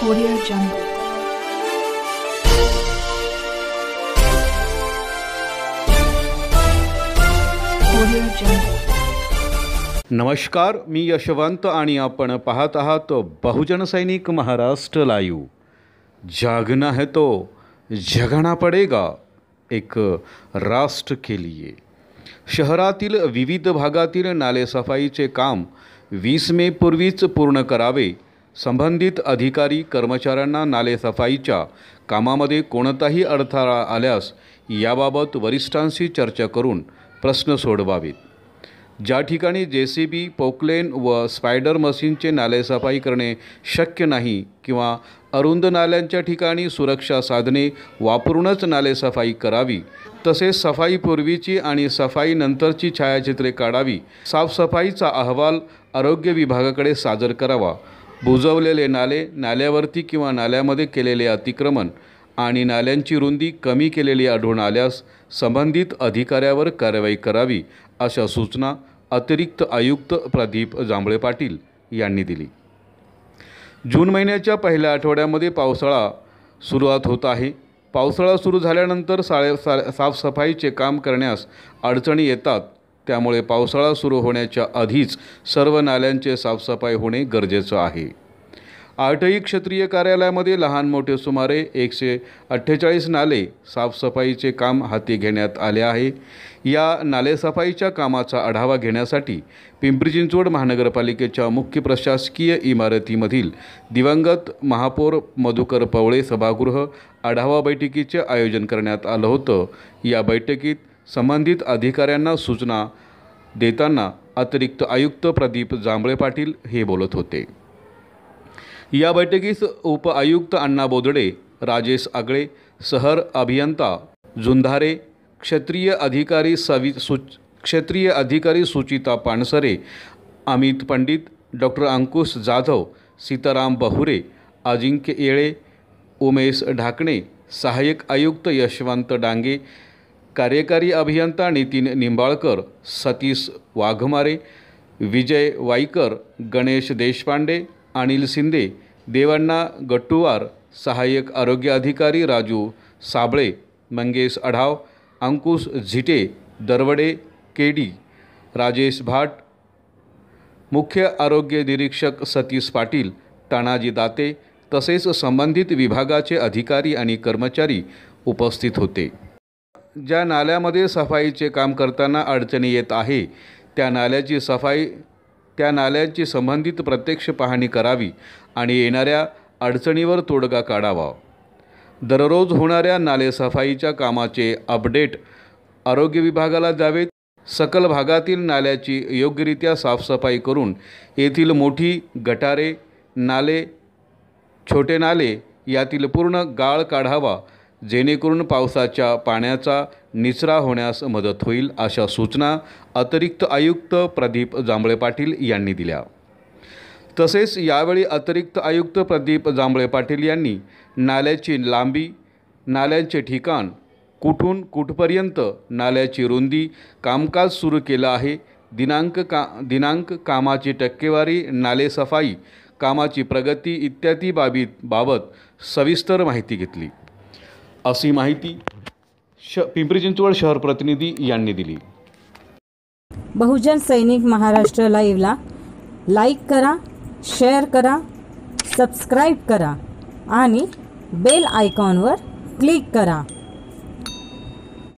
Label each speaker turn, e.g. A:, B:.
A: Audio Jungle. Audio Jungle.
B: नमस्कार, मी यशवंत आणि आपण पाहत आहात बहुजन सैनिक महाराष्ट्र लाईव्ह। जागना है तो जगाना पडेगा, एक राष्ट्र के लिए। शहरातील विविध भागातील नालेसफाईचे काम 20 मे पूर्वीच पूर्ण करावे। संबंधित अधिकारी कर्मचाऱ्यांना नालेसफाईच्या कामामध्ये कोणताही अडथळा आल्यास याबाबत वरिष्ठांशी चर्चा करून प्रश्न सोडवावेत। ज्या ठिकाणी JCB, पोकलेन व स्पायडर मशीनचे नालेसफाई करणे शक्य नाही किंवा अरुंद नाल्यांच्या ठिकाणी सुरक्षा साधने वापरूनच नालेसफाई करावी। तसेच सफाईपूर्वीची आणि सफाईनंतरची छायाचित्रे काढावी। साफसफाईचा अहवाल आरोग्य विभागाकडे सादर करावा। बुजवलेले नाले, नाल्यावरती किंवा नाल्यामध्ये केलेले अतिक्रमण आणि नाल्यांची रुंदी कमी केलेली आढळून आल्यास संबंधित अधिकाऱ्यावर कारवाई करावी, अशा सूचना अतिरिक्त आयुक्त प्रदीप जांभळे पाटील यांनी दिली। जून महिन्याच्या पहिल्या आठवड्यामध्ये पावसाळा सुरुवात होत आहे। पावसाळा सुरू झाल्यानंतर साफसफाईचे काम करण्यास अडचणी येतात। त्यामुळे पावसाळा सुरू होण्याच्या आधीच सर्व नाल्यांचे साफसफाई होणे गरजेचं आहे। आठही क्षेत्रीय कार्यालयामध्ये लहान मोठे सुमारे 148 नाले साफसफाईचे काम हाती घेण्यात आले आहे। या नालेसफाईच्या कामाचा आढावा घेण्यासाठी पिंपरी चिंचवड महानगरपालिकेच्या मुख्य प्रशासकीय इमारतीमधील दिवंगत महापौर मधुकर पवळे सभागृह आढावा बैठकीचे आयोजन करण्यात आलं होतं। या बैठकीत संबंधित अधिकाऱ्यांना सूचना देताना अतिरिक्त आयुक्त प्रदीप जांभळे पाटील हे बोलत होते। या बैठकीस उपआयुक्त अण्णा बोदडे, राजेश आगळे, शहर अभियंता जुंधारे, क्षेत्रीय अधिकारी सुचिता पानसरे, अमित पंडित, डॉक्टर अंकुश जाधव, सीताराम बहुरे, अजिंक्य येळे, उमेश ढाकणे, सहाय्यक आयुक्त यशवंत डांगे, कार्यकारी अभियंता नितीन निंबाळकर, सतीश वाघमारे, विजय वाईकर, गणेश देशपांडे, अनिल शिंदे, देवण्णा गट्टुवार, सहाय्यक आरोग्य अधिकारी राजू साबळे, मंगेश आढाव, अंकुश झिटे, दरवडे केडी, राजेश भाट, मुख्य आरोग्य निरीक्षक सतीश पाटील, तानाजी दाते तसेच संबंधित विभागाचे अधिकारी आणि कर्मचारी उपस्थित होते। ज्या नाल्यामध्ये सफाईचे काम करताना अडचणी येत आहे त्या नाल्याची संबंधित प्रत्यक्ष पाहणी करावी आणि येणाऱ्या अडचणीवर तोडगा काढावा। दररोज होणाऱ्या नालेसफाईच्या कामाचे अपडेट आरोग्य विभागाला द्यावेत। सकल भागातील नाल्याची योग्यरित्या साफसफाई करून येथील मोठी गटारे, नाले, छोटे नाले यातील पूर्ण गाळ काढावा, जेणेकरून पावसाच्या पाण्याचा निचरा होण्यास मदत होईल, अशा सूचना अतिरिक्त आयुक्त प्रदीप जांभळे पाटील यांनी दिल्या। तसेच यावेळी अतिरिक्त आयुक्त प्रदीप जांभळे पाटील यांनी नाल्याची लांबी, नाल्यांचे ठिकाण, कुठून कुठपर्यंत नाल्याची रुंदी, कामकाज सुरू केलं आहे, दिनांक, कामाची टक्केवारी, नालेसफाई कामाची प्रगती इत्यादी बाबत सविस्तर माहिती घेतली, अशी माहिती पिंपरी चिंचवड शहर प्रतिनिधी यांनी दिली।
C: बहुजन सैनिक महाराष्ट्र लाईव्हला लाईक करा, शेअर करा, सबस्क्राईब करा आणि बेल आयकॉनवर क्लिक करा।